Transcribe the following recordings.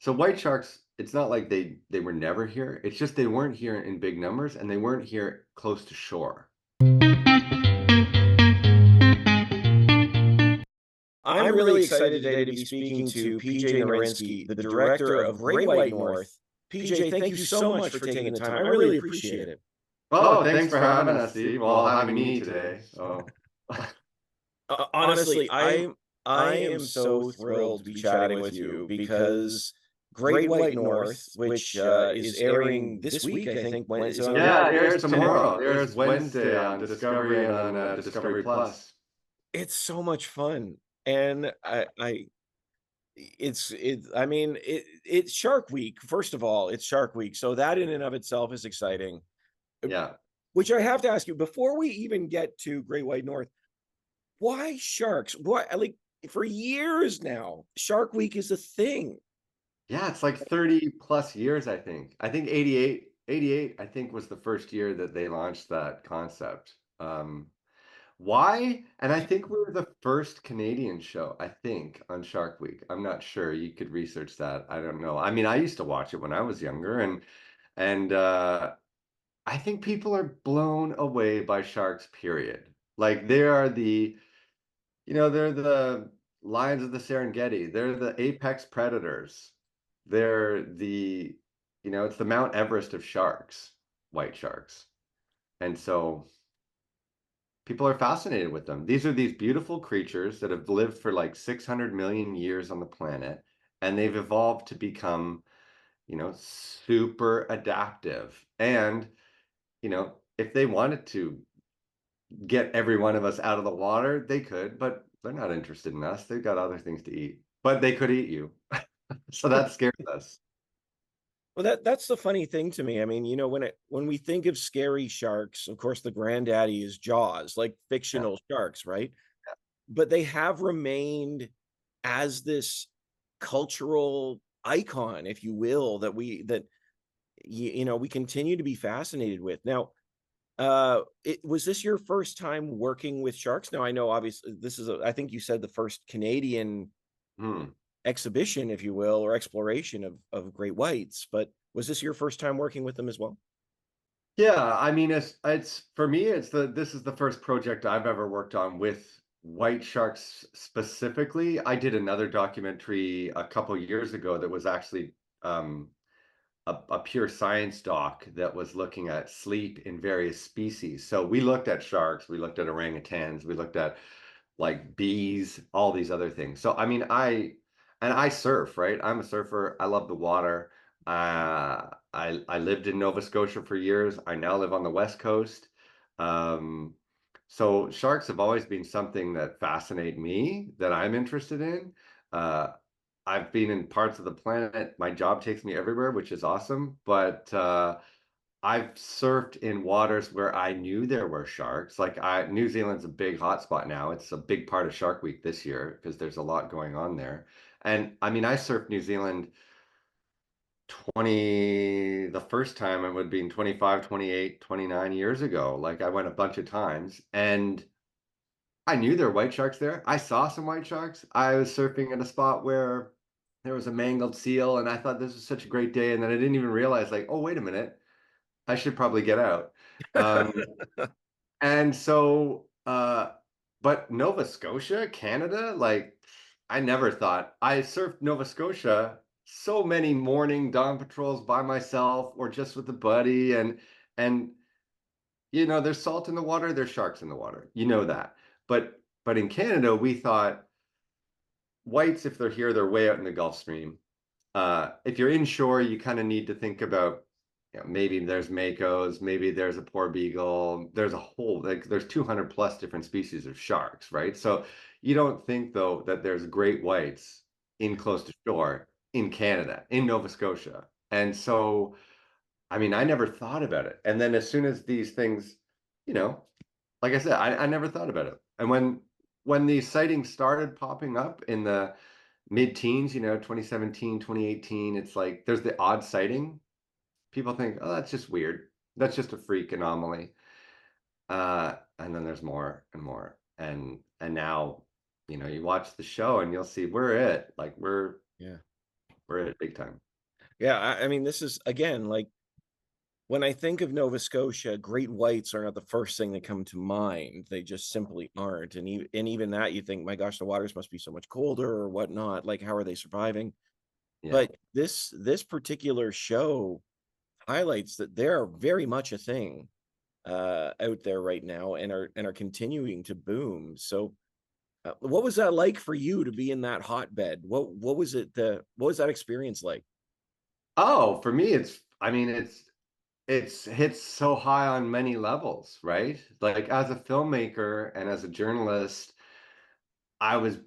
So white sharks, it's not like they were never here. It's just they weren't here in big numbers and they weren't here close to shore. I'm really excited today to be speaking to PJ Naworynski, the director of Great White North. PJ, thank you so much for taking the time. I really appreciate it. Oh, thanks for having us, Steve. Well, having me today. So Honestly, I am so thrilled to be chatting with you because Great White North, which is airing this week, I think, when is it on? yeah, it airs tomorrow. It airs Wednesday on Discovery and on Discovery Plus. It's so much fun, and I mean, it's Shark Week. First of all, it's Shark Week, so that in and of itself is exciting. Uh, Yeah. Which I have to ask you before we even get to Great White North, why sharks? What like for years now, Shark Week is a thing. Yeah, it's like 30 plus years, I think. I think 88, I think was the first year that they launched that concept. Why? And I think we were the first Canadian show, I think, on Shark Week. I'm not sure. You could research that. I don't know. I mean, I used to watch it when I was younger, and I think people are blown away by sharks, period. Like they are they're the lions of the Serengeti. They're the apex predators. They're it's the Mount Everest of sharks, white sharks. And so people are fascinated with them. These are these beautiful creatures that have lived for like 600 million years on the planet, and they've evolved to become, super adaptive. And, if they wanted to get every one of us out of the water, they could, but they're not interested in us. They've got other things to eat, but they could eat you. So that scares us. Well, that's the funny thing to me. I mean, when we think of scary sharks, of course, the granddaddy is Jaws, like Yeah. fictional sharks, right? But they have remained as this cultural icon, if you will, that we continue to be fascinated with. Now, was this your first time working with sharks? Now, I know obviously I think you said the first Canadian Hmm. exhibition, if you will, or exploration of great whites, but was this your first time working with them as well? Yeah, I mean, it's for me, this is the first project I've ever worked on with white sharks specifically. I did another documentary a couple years ago that was actually a pure science doc that was looking at sleep in various species. So we looked at sharks, we looked at orangutans, we looked at like bees, all these other things. So I mean, I surf, right? I'm a surfer. I love the water. I lived in Nova Scotia for years. I now live on the West Coast. Um, so sharks have always been something that fascinate me, that I'm interested in. Uh, I've been in parts of the planet. My job takes me everywhere, which is awesome. But I've surfed in waters where I knew there were sharks. New Zealand's a big hotspot now. It's a big part of Shark Week this year because there's a lot going on there. And I mean, I surfed New Zealand the first time it would have been 25, 28, 29 years ago. Like I went a bunch of times and I knew there were white sharks there. I saw some white sharks. I was surfing at a spot where there was a mangled seal and I thought this was such a great day. And then I didn't even realize like, oh, wait a minute. I should probably get out. Um, and so, but Nova Scotia, Canada, like I never thought I surfed Nova Scotia so many morning dawn patrols by myself or just with a buddy and there's salt in the water, there's sharks in the water. You know that. But in Canada, we thought whites, if they're here, they're way out in the Gulf Stream. If you're inshore, you kind of need to think about, maybe there's makos, maybe there's a poor beagle, there's a whole, like there's 200 plus different species of sharks, right? So you don't think though that there's great whites in close to shore in Canada, in Nova Scotia. And so, I mean, I never thought about it. And then as soon as these things, you know, like I said, I never thought about it. And when these sightings started popping up in the mid-teens, 2017, 2018, it's like there's the odd sighting. People think, oh, that's just weird. That's just a freak anomaly. And then there's more and more. And now, you watch the show and you'll see we're it. Like we're Yeah. We're in it big time. Yeah, I mean, this is again, like, when I think of Nova Scotia, great whites are not the first thing that come to mind. They just simply aren't, and even that, you think, "My gosh, the waters must be so much colder or whatnot, like, how are they surviving?" Yeah. But this particular show highlights that they are very much a thing, out there right now and are continuing to boom. So, what was that like for you to be in that hotbed? What was it what was that experience like? Oh, for me, I mean, it's hits so high on many levels, right? Like, as a filmmaker and as a journalist, I was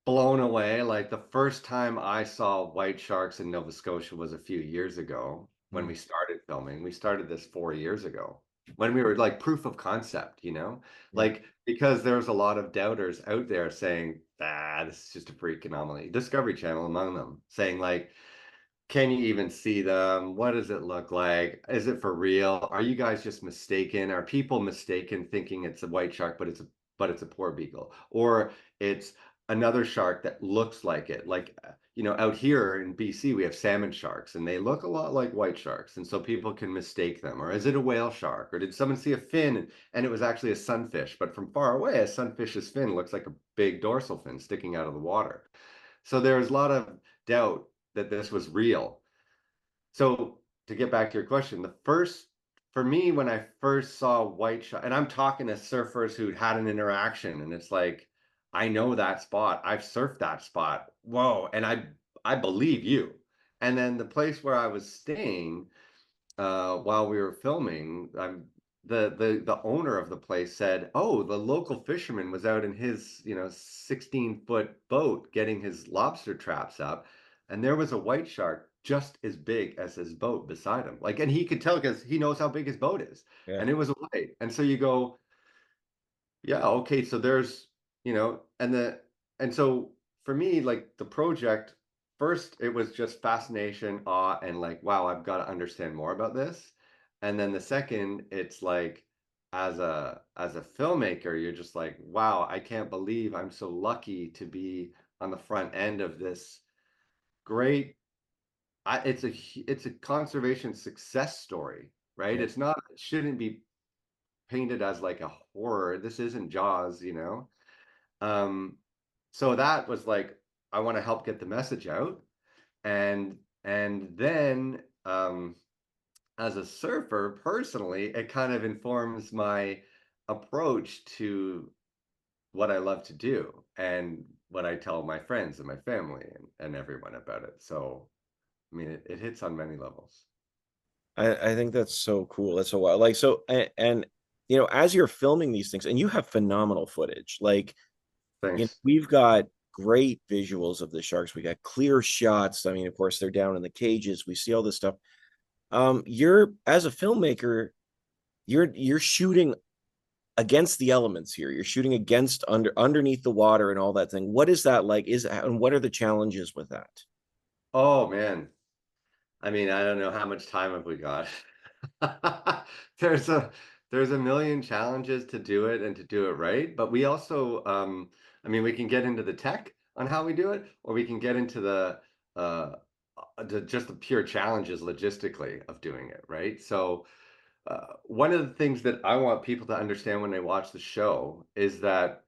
blown away. Like, the first time I saw white sharks in Nova Scotia was a few years ago when Mm, we started filming. We started this 4 years ago when we were, like, proof of concept, you know? yeah, Like, because there was a lot of doubters out there saying, "Ah, this is just a freak anomaly." Discovery Channel among them, saying, like, can you even see them? What does it look like? Is it for real? Are you guys just mistaken? Are people mistaken thinking it's a white shark, but it's a poor beagle? Or it's another shark that looks like it. Like, out here in BC, we have salmon sharks and they look a lot like white sharks. And so people can mistake them. Or is it a whale shark? Or did someone see a fin and it was actually a sunfish? But from far away, a sunfish's fin looks like a big dorsal fin sticking out of the water. So there was a lot of doubt that this was real. So to get back to your question, for me, when I first saw white shark, and I'm talking to surfers who'd had an interaction, and it's like, I know that spot. I've surfed that spot. Whoa. And I believe you. And then the place where I was staying, while we were filming, the owner of the place said, "Oh, the local fisherman was out in his 16-foot boat getting his lobster traps up, and there was a white shark just as big as his boat beside him. Like, and he could tell because he knows how big his boat is, yeah. and it was a white. And so you go, yeah, okay, so there's, and so for me, like the project, first it was just fascination, awe, and like, wow, I've got to understand more about this. And then the second, it's like, as a filmmaker, you're just like, wow, I can't believe I'm so lucky to be on the front end of this great. It's a conservation success story, right? Yeah. It shouldn't be painted as like a horror. This isn't Jaws. Um, so that was like, I want to help get the message out. And then as a surfer, personally, it kind of informs my approach to what I love to do and what I tell my friends and my family and everyone about it. So, I mean, it hits on many levels. I think that's so cool. That's so wild. Like, so and as you're filming these things, and you have phenomenal footage, like, Thanks. we've got great visuals of the sharks. We got clear shots. I mean, of course, they're down in the cages. We see all this stuff. You're as a filmmaker, you're shooting against the elements here. You're shooting against underneath the water and all that thing. What is that like? And what are the challenges with that? Oh man. I mean, I don't know how much time have we got. There's a there's a million challenges to do it and to do it right, but we also, I mean, we can get into the tech on how we do it, or we can get into uh, just the pure challenges logistically of doing it, right? So, one of the things that I want people to understand when they watch the show is that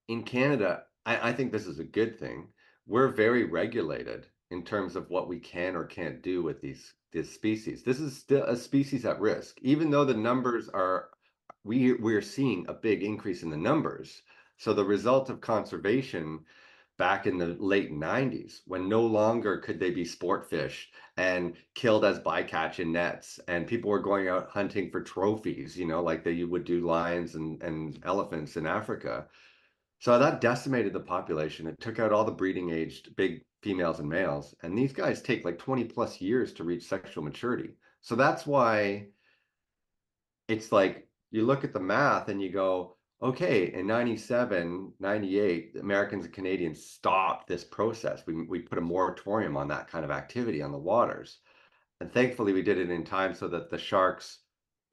in Canada, I think this is a good thing. We're very regulated in terms of what we can or can't do with this species. This is still a species at risk, even though the numbers are we're seeing a big increase in the numbers. So the result of conservation back in the late 90s, when no longer could they be sport fished and killed as bycatch in nets, and people were going out hunting for trophies, like they would do lions and elephants in Africa. So that decimated the population. It took out all the breeding aged big females and males. And these guys take like 20 plus years to reach sexual maturity. So that's why it's like you look at the math and you go, okay, in 97, 98, Americans and Canadians stopped this process. We put a moratorium on that kind of activity on the waters. And thankfully, we did it in time so that the sharks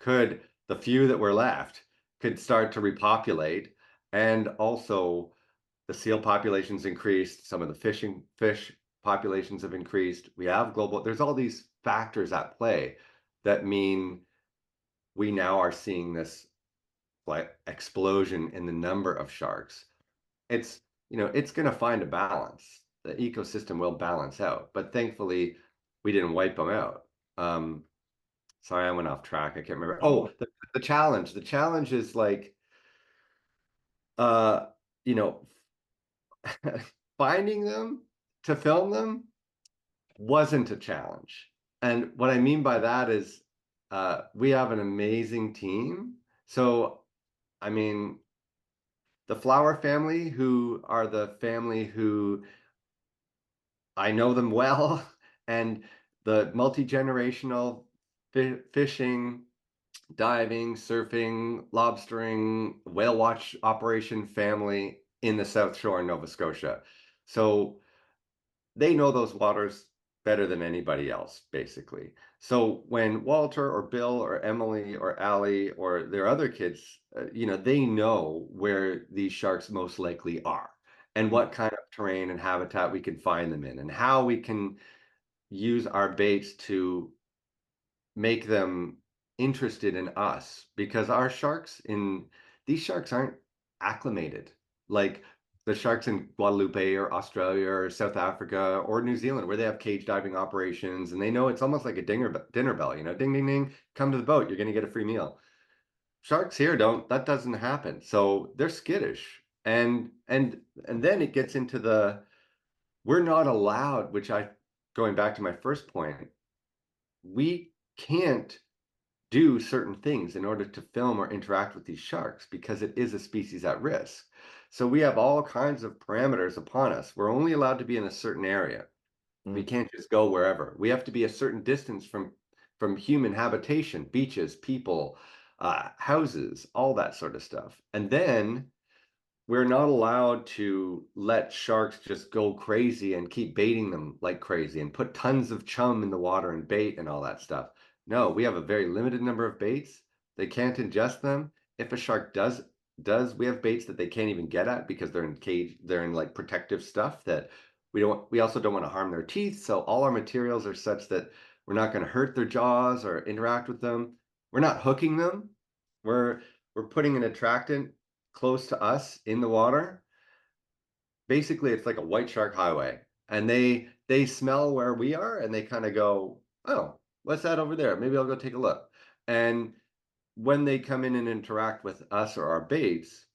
could, the few that were left, could start to repopulate. And also, the seal populations increased, some of the fish populations have increased. We have global, there's all these factors at play that mean we now are seeing this like explosion in the number of sharks. It's, it's going to find a balance. The ecosystem will balance out, but thankfully we didn't wipe them out. Um, Sorry, I went off track. I can't remember. Oh, Oh, the challenge. The challenge is like, uh, you know, finding them to film them wasn't a challenge. And what I mean by that is, we have an amazing team. So, I mean, the Flower family, who are the family who I know them well, and the multi-generational fishing, diving, surfing, lobstering, whale watch operation family in the South Shore in Nova Scotia. So they know those waters better than anybody else, basically. So when Walter or Bill or Emily or Allie or their other kids, they know where these sharks most likely are and what kind of terrain and habitat we can find them in and how we can use our baits to make them interested in us, because these sharks aren't acclimated like the sharks in Guadeloupe or Australia or South Africa or New Zealand, where they have cage diving operations and they know it's almost like a dinner bell, ding ding ding, come to the boat, you're going to get a free meal. Sharks here don't, that doesn't happen. So they're skittish. And then it gets into we're not allowed, going back to my first point, we can't do certain things in order to film or interact with these sharks because it is a species at risk. So we have all kinds of parameters upon us. We're only allowed to be in a certain area. We mm. can't just go wherever. We have to be a certain distance from human habitation, beaches, people, houses, all that sort of stuff. And then we're not allowed to let sharks just go crazy and keep baiting them like crazy and put tons of chum in the water and bait and all that stuff. No, we have a very limited number of baits. They can't ingest them. If a shark does, we have baits that they can't even get at because they're in like protective stuff that we also don't want to harm their teeth. So all our materials are such that we're not going to hurt their jaws or interact with them. We're not hooking them. We're we're putting an attractant close to us in the water. Basically, it's like a white shark highway, and they smell where we are, and they kind of go, "Oh, what's that over there? Maybe I'll go take a look." And when they come in and interact with us or our baits,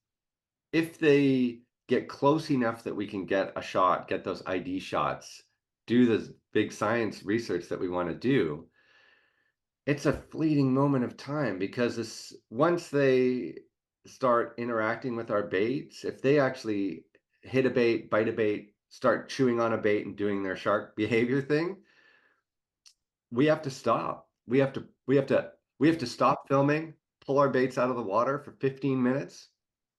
if they get close enough that we can get a shot, get those ID shots, do this big science research that we want to do, it's a fleeting moment of time, because once they start interacting with our baits, if they actually hit a bait, bite a bait, start chewing on a bait and doing their shark behavior thing, we have to stop. We have to stop filming, pull our baits out of the water for 15 minutes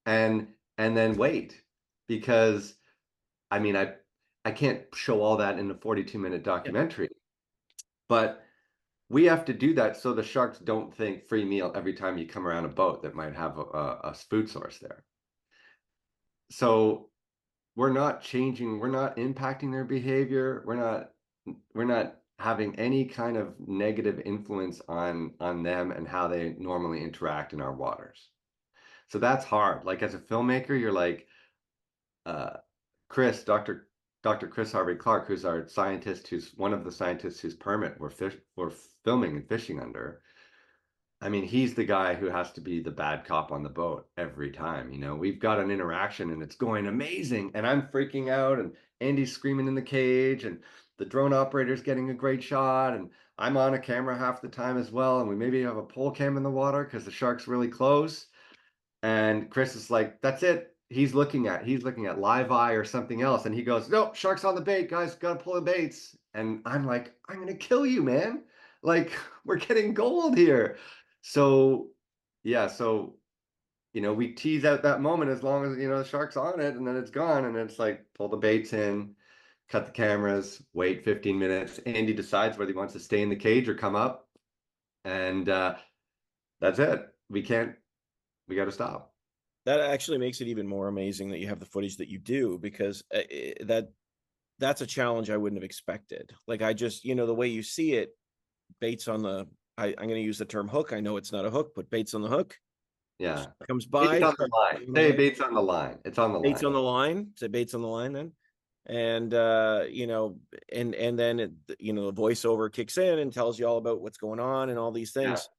and then wait, because I mean I can't show all that in a 42-minute Yeah. documentary, but we have to do that so the sharks don't think free meal every time you come around a boat that might have a food source there. So we're not impacting their behavior. We're not having any kind of negative influence on them and how they normally interact in our waters. So that's hard. Like as a filmmaker, you're like, uh, Chris, Dr. Chris Harvey Clark, who's our scientist, who's one of the scientists whose permit we're filming and fishing under. I mean, he's the guy who has to be the bad cop on the boat every time. We've got an interaction and it's going amazing, and I'm freaking out, and Andy's screaming in the cage, and the drone operator's getting a great shot, and I'm on a camera half the time as well, and we maybe have a pole cam in the water because the shark's really close. And Chris is like, that's it. He's looking at live eye or something else. And he goes, nope, shark's on the bait, guys, gotta pull the baits. And I'm like, I'm gonna kill you, man. Like, we're getting gold here. So yeah, so we tease out that moment as long as the shark's on it, and then it's gone. And it's like, pull the baits in, cut the cameras, wait 15 minutes. Andy decides whether he wants to stay in the cage or come up. And that's it. We gotta stop. That actually makes it even more amazing that you have the footage that you do, because that that's a challenge I wouldn't have expected. Like, I just, the way you see it, baits on the I'm gonna use the term hook. I know it's not a hook, but baits on the hook. Yeah. Comes Bait's by, on the shark line. Say bait's on the line. It's on the baits on line. the line. Say baits on the line then. And and then the voiceover kicks in and tells you all about what's going on and all these Yeah. things.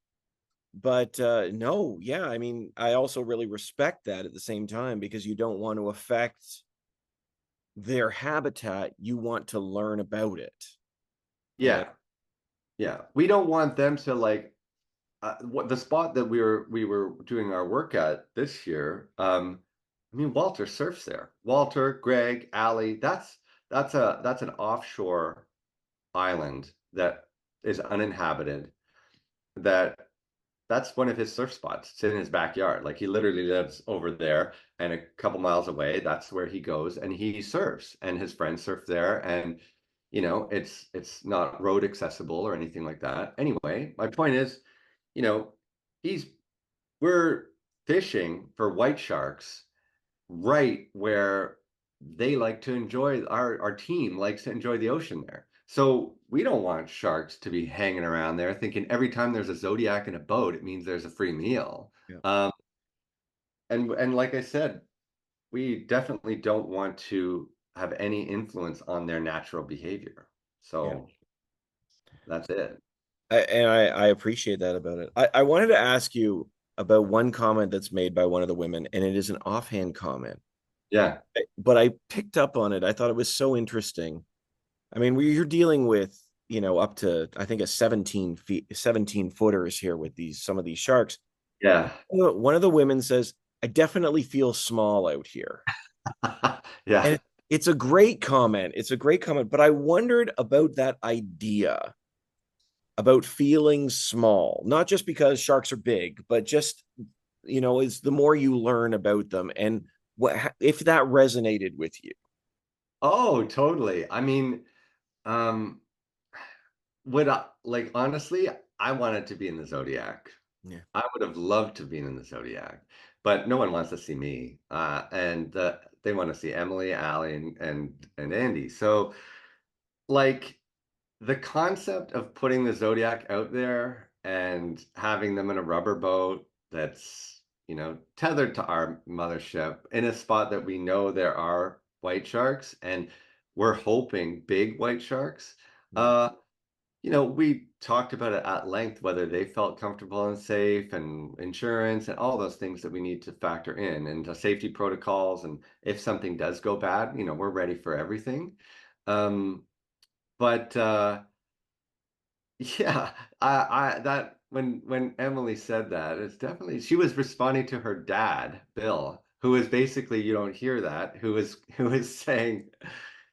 But no, yeah, I mean, I also really respect that at the same time because you don't want to affect their habitat. You want to learn about it. And Yeah. Yeah. We don't want them to like what the spot that we were doing our work at this year. I mean, Walter surfs there. Walter, Greg, Allie. That's an offshore island that is uninhabited. That that's one of his surf spots. It's in his backyard. Like he literally lives over there, and a couple miles away, that's where he goes and he surfs, and his friends surf there, and it's not road accessible or anything like that. Anyway, my point is, you know, he's we're fishing for white sharks right where they like to enjoy our team likes to enjoy the ocean there. So we don't want sharks to be hanging around there thinking every time there's a Zodiac in a boat, it means there's a free meal. yeah, Um, and like I said, we definitely don't want to have any influence on their natural behavior. yeah. So that's it. I appreciate that about it. I wanted to ask you about one comment that's made by one of the women, and it is an offhand comment, Yeah. but I picked up on it. I thought it was so interesting. I mean, you're dealing with, up to, I think, a 17 feet, 17 footers here with some of these sharks. Yeah. One of the women says, I definitely feel small out here. Yeah. And it's a great comment. It's a great comment. But I wondered about that idea about feeling small, not just because sharks are big, but just, is the more you learn about them and if that resonated with you. Oh, totally. I mean, um, would I like honestly, I wanted to be in the Zodiac. Yeah. I would have loved to be in the Zodiac, but no one wants to see me. And they want to see Emily, Allie, and Andy. So like the concept of putting the Zodiac out there and having them in a rubber boat that's, tethered to our mothership in a spot that we know there are white sharks and we're hoping big white sharks. Yeah. Uh, we talked about it at length, whether they felt comfortable and safe and insurance and all those things that we need to factor in and the safety protocols. And if something does go bad, we're ready for everything. But yeah, that when Emily said that, it's definitely she was responding to her dad, Bill, who was basically you don't hear that, who was saying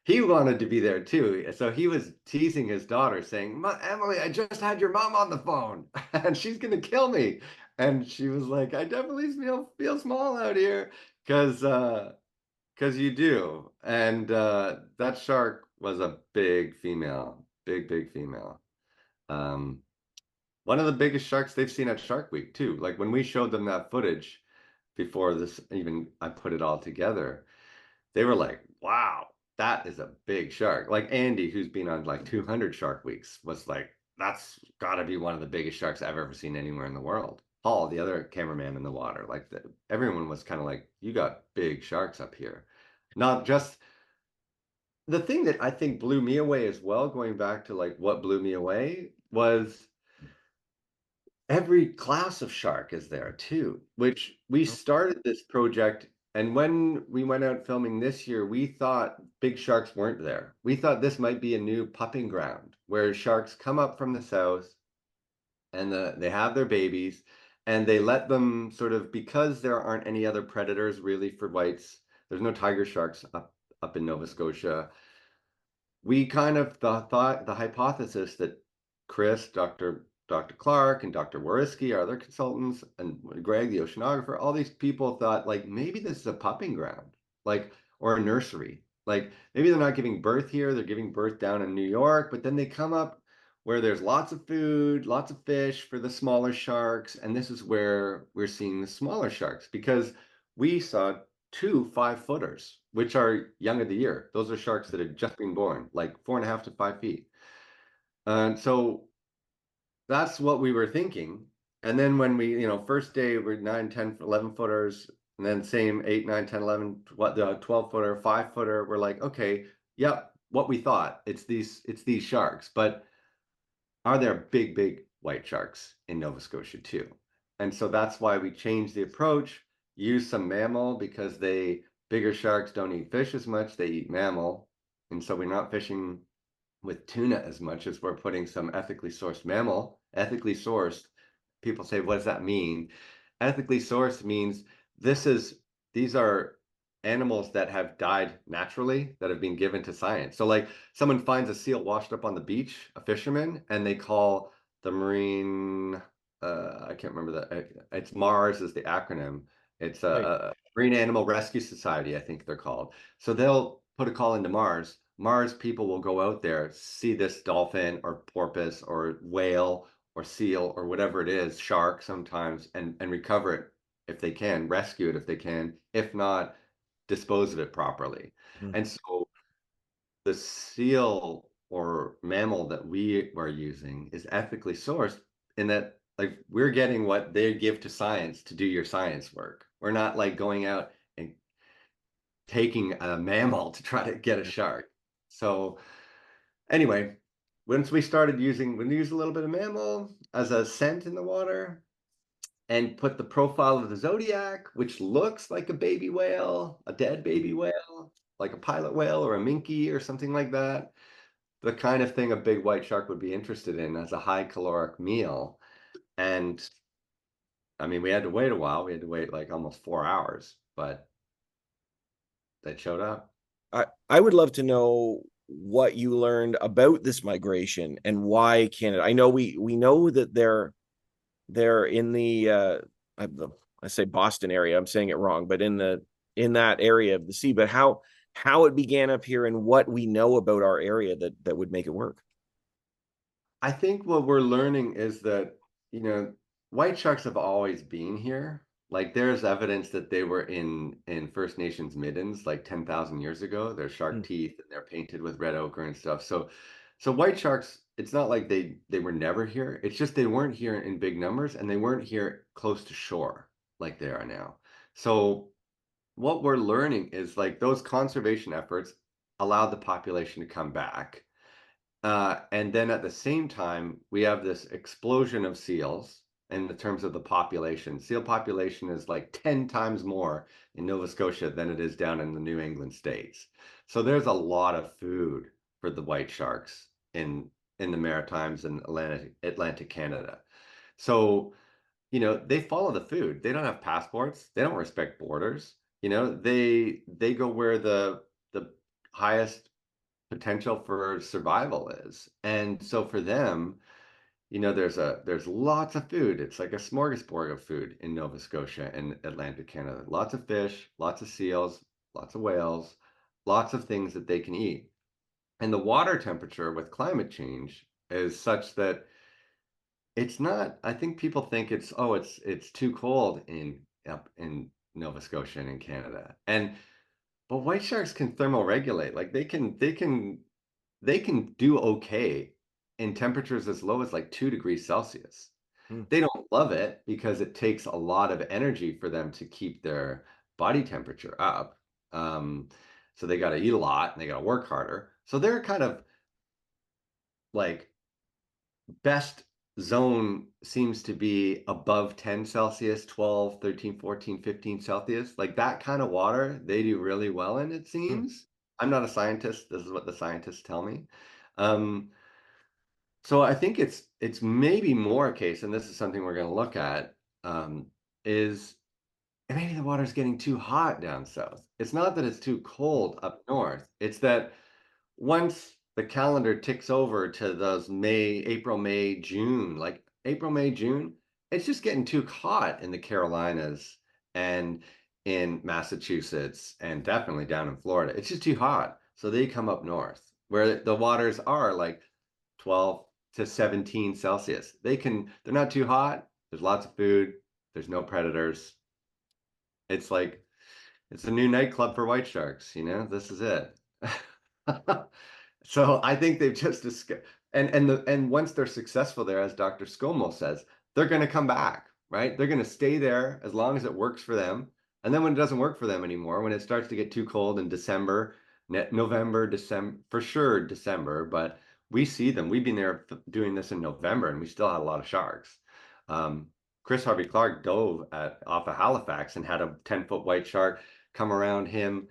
he wanted to be there too. So he was teasing his daughter, saying, Emily, I just had your mom on the phone and she's gonna kill me. And she was like, I definitely feel small out here because you do. And that shark was a big female, big female. Um, one of the biggest sharks they've seen at Shark Week too. Like when we showed them that footage before this even I put it all together, they were like, "Wow, that is a big shark." Like Andy, who's been on like 200 Shark Weeks, was like, "That's got to be one of the biggest sharks I've ever seen anywhere in the world." Paul, the other cameraman in the water, everyone was kind of like, "You got big sharks up here." Not just the thing that I think blew me away as well, going back to like what blew me away was every class of shark is there too, which we Oh, started this project. And when we went out filming this year, we thought big sharks weren't there. We thought this might be a new pupping ground where sharks come up from the south and they have their babies and they let them sort of because there aren't any other predators really for whites. There's no tiger sharks up in Nova Scotia. We kind of thought the hypothesis that Chris, Dr. Clark, and Dr. Naworynski, our other consultants, and Greg, the oceanographer, all these people thought like maybe this is a pupping ground, like or a nursery. Like maybe they're not giving birth here, they're giving birth down in New York, but then they come up where there's lots of food, lots of fish for the smaller sharks, and this is where we're seeing the smaller sharks because we saw two 5-footers which are young of the year. Those are sharks that have just been born, like 4.5 to 5 feet. And so that's what we were thinking. And then when we, first day we're 9, 10, 11 footers, and then same 8, 9, 10, 11, what the 12 footer, 5 footer, we're like, okay, yep, what we thought. It's these sharks. But are there big, big white sharks in Nova Scotia too? And so that's why we changed the approach, use some mammal because bigger sharks don't eat fish as much, they eat mammal. And so we're not fishing with tuna as much as we're putting some ethically sourced mammal. Ethically sourced, people say, what does that mean? Ethically sourced means this is these are animals that have died naturally that have been given to science. So like someone finds a seal washed up on the beach, a fisherman, and they call the marine I can't remember that. It's Mars is the acronym. It's Right. a Marine Animal Rescue Society, I think they're called. So they'll put a call into Mars. Mars people will go out there, see this dolphin or porpoise or whale or seal or whatever it is, shark sometimes, and recover it if they can, rescue it if they can, if not, dispose of it properly. Mm. And so the seal or mammal that we are using is ethically sourced in that like we're getting what they give to science to do your science work. We're not like going out and taking a mammal to try to get a Mm. shark. So anyway, once we started using, we used a little bit of mammal as a scent in the water and put the profile of the zodiac, which looks like a baby whale, a dead baby whale, like a pilot whale or a minke or something like that. The kind of thing a big white shark would be interested in as a high caloric meal. And I mean, we had to wait a while. We had to wait like almost 4 hours, but they showed up. I would love to know what you learned about this migration and why Canada. I know we know that they're in the I, I say Boston area. I'm saying it wrong, but in that area of the sea. But how it began up here and what we know about our area that would make it work. I think what we're learning is that, white sharks have always been here. Like there's evidence that they were in First Nations middens like 10,000 years ago. They're shark Mm. teeth and they're painted with red ochre and stuff. So white sharks, it's not like they were never here. It's just they weren't here in big numbers and they weren't here close to shore like they are now. So what we're learning is like those conservation efforts allowed the population to come back, and then at the same time, we have this explosion of seals in the terms of the population. Seal population is like 10 times more in Nova Scotia than it is down in the New England states. So there's a lot of food for the white sharks in the Maritimes and Atlantic Canada. So, they follow the food. They don't have passports. They don't respect borders. They go where the highest potential for survival is. And so for them, there's lots of food. It's like a smorgasbord of food in Nova Scotia and Atlantic Canada. Lots of fish, lots of seals, lots of whales, lots of things that they can eat. And the water temperature with climate change is such that it's not, I think people think it's too cold up in Nova Scotia and in Canada. And but white sharks can thermoregulate. Like they can do okay in temperatures as low as like 2 degrees Celsius. Mm. They don't love it because it takes a lot of energy for them to keep their body temperature up. Um, so they got to eat a lot and they got to work harder. So they're kind of like best zone seems to be above 10 Celsius, 12, 13, 14, 15 Celsius. Like that kind of water, they do really well in, it Mm. seems. I'm not a scientist. This is what the scientists tell me. Um, So I think it's maybe more a case, and this is something we're going to look at, is maybe the water's getting too hot down south. It's not that it's too cold up north. It's that once the calendar ticks over to those April, May, June, like April, May, June, it's just getting too hot in the Carolinas and in Massachusetts and definitely down in Florida. It's just too hot. So they come up north where the waters are like 12 to 17 Celsius. They're not too hot. There's lots of food. There's no predators. It's like It's a new nightclub for white sharks, this is it. So I think they've just and once they're successful there, as Dr. Scomo says, they're gonna come back, right? They're gonna stay there as long as it works for them. And then when it doesn't work for them anymore, when it starts to get too cold in December, November, December, for sure December, but we see them. We've been there doing this in November, and we still had a lot of sharks. Um, Chris Harvey Clark dove off of Halifax and had a 10-foot white shark come around him.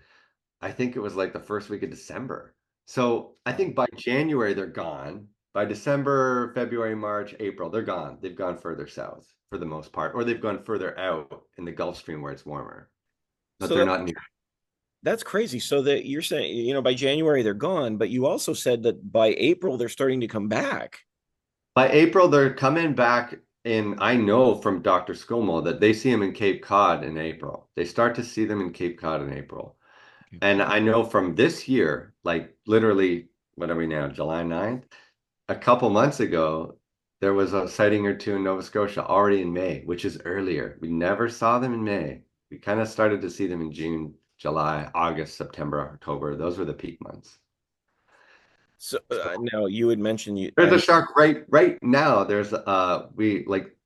I think it was like the first week of December. So I Wow. think by January they're gone. By December, February, March, April, they're gone. They've gone further south for the most part, or they've gone further out in the Gulf Stream where it's warmer. But So they're not near. that's crazy. So that you're saying, by January they're gone, but you also said that by April they're starting to come back. By April, they're coming back in. I know from Dr. Scomo that they see them in Cape Cod in April. They start to see them in Cape Cod in April. Okay. And I know from this year, like literally, what are we now, July 9th? A couple months ago, there was a sighting or two in Nova Scotia already in May, which is earlier. We never saw them in May. We kind of started to see them in June, July, August, September, October. Those were the peak months. So So now you had mentioned you. there's a shark right now. There's we like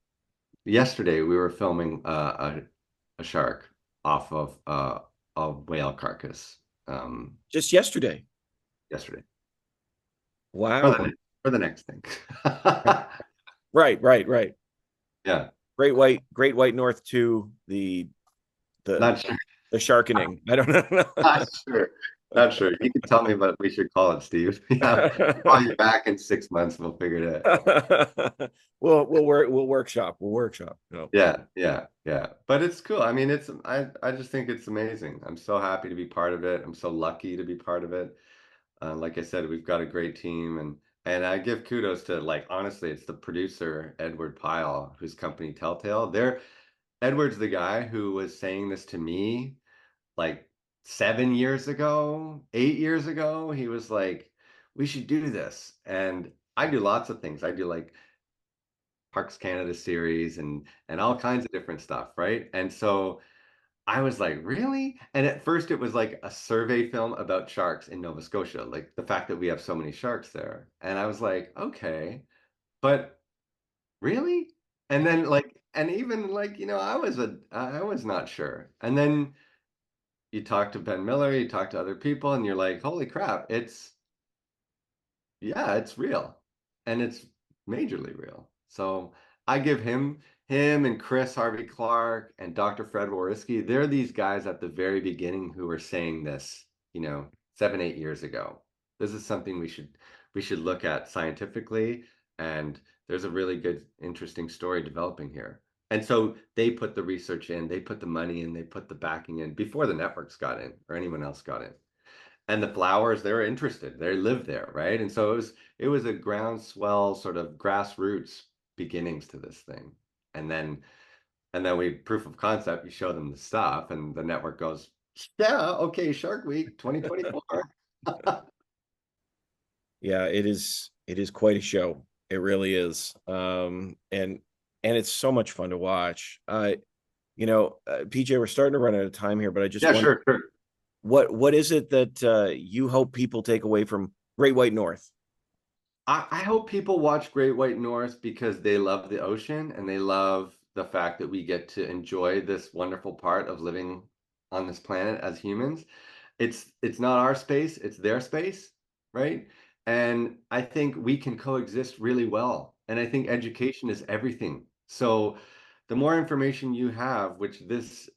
yesterday we were filming a shark off of a whale carcass Just yesterday. yesterday for Wow. the next thing. Right, right, right. Yeah, Great White North to the not sure. the sharkening. I don't know. Not sure. Not sure. You can tell me what we should call it, Steve. Yeah, call you back in 6 months. We'll figure it out. We'll workshop. We'll workshop. No. Yeah, yeah, yeah. But it's cool. I mean, I just think it's amazing. I'm so happy to be part of it. I'm so lucky to be part of it. Like I said, we've got a great team, and I give kudos to, like, honestly, it's the producer Edward Pyle, whose company Telltale. Edward's the guy who was saying this to me like 7 years ago, 8 years ago. He was like, we should do this. And I do lots of things. I do like Parks Canada series and all kinds of different stuff, right? And so I was like, really? And at first it was like a survey film about sharks in Nova Scotia, like the fact that we have so many sharks there. And I was like, okay, but really? And then like, and even like, I was not sure. And then you talk to Ben Miller, you talk to other people, and you're like, holy crap, yeah, it's real. And it's majorly real. So I give him and Chris Harvey Clark and Dr. Fred Naworynski, they're these guys at the very beginning who were saying this, 7, 8 years ago. This is something we should look at scientifically, and there's a really good, interesting story developing here. And so they put the research in, they put the money in, they put the backing in before the networks got in or anyone else got in. And the flowers, they were interested. They lived there, right? And so it was a groundswell sort of grassroots beginnings to this thing. And then we proof of concept, you show them the stuff and the network goes, yeah, okay, Shark Week 2024. Yeah, it is quite a show. It really is. And it's so much fun to watch. PJ, we're starting to run out of time here, but I just Yeah, want sure, sure. what is it that you hope people take away from Great White North? I hope people watch Great White North because they love the ocean and they love the fact that we get to enjoy this wonderful part of living on this planet as humans. It's not our space, it's their space, right? And I think we can coexist really well. And I think education is everything. So the more information you have, which this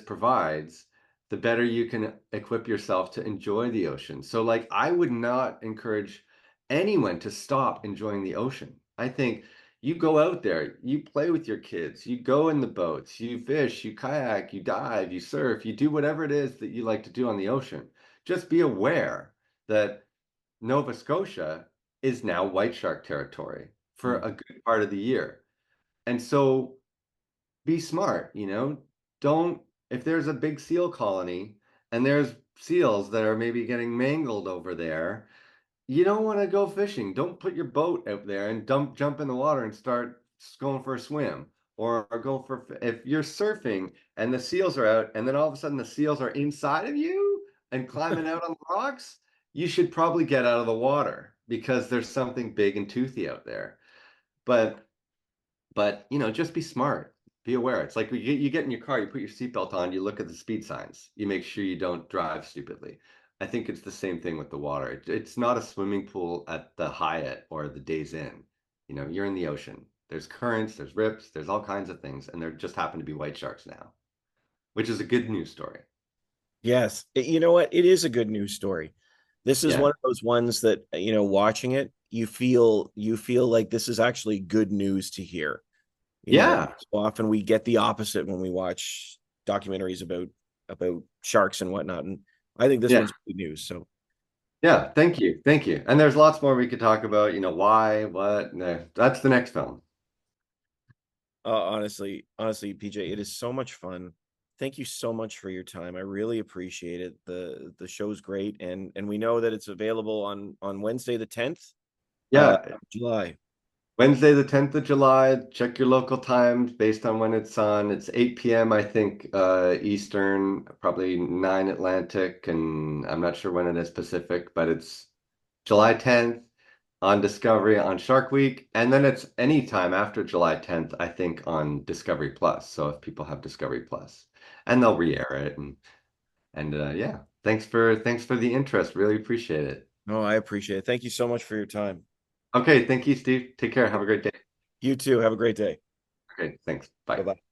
provides, the better you can equip yourself to enjoy the ocean. So like I would not encourage anyone to stop enjoying the ocean. I think you go out there, you play with your kids, you go in the boats, you fish, you kayak, you dive, you surf, you do whatever it is that you like to do on the ocean. Just be aware that Nova Scotia is now white shark territory for Mm. a good part of the year. And so be smart, don't, if there's a big seal colony and there's seals that are maybe getting mangled over there, you don't want to go fishing. Don't put your boat out there and jump in the water and start going for a swim. or go for if you're surfing and the seals are out, and then all of a sudden the seals are inside of you and climbing out on the rocks, you should probably get out of the water because there's something big and toothy out there. But just be smart. Be aware. It's like you get in your car, you put your seatbelt on, you look at the speed signs, you make sure you don't drive stupidly. I think it's the same thing with the water. It's not a swimming pool at the Hyatt or the Days Inn. You're in the ocean. There's currents, there's rips, there's all kinds of things, and there just happen to be white sharks now, which is a good news story. Yes. You know what? It is a good news story. This is one Yeah. of those ones that, watching it, you feel like this is actually good news to hear. Yeah. So often we get the opposite when we watch documentaries about sharks and whatnot. And I think this Yeah. one's good news. So Yeah. Thank you. Thank you. And there's lots more we could talk about, why, what. No, that's the next film. honestly, PJ, it is so much fun. Thank you so much for your time. I really appreciate it. The show's great, and we know that it's available on Wednesday the 10th Yeah. of July. Wednesday, the 10th of July. Check your local times based on when it's on. It's 8 p.m., I think, Eastern, probably 9 Atlantic, and I'm not sure when it is Pacific, but it's July 10th on Discovery on Shark Week. And then it's any time after July 10th, I think, on Discovery Plus. So if people have Discovery Plus, and they'll re-air it. And yeah, thanks for the interest. Really appreciate it. No, I appreciate it. Thank you so much for your time. Okay, thank you, Steve. Take care. Have a great day. You too. Have a great day. Okay, thanks. Bye. Bye-bye.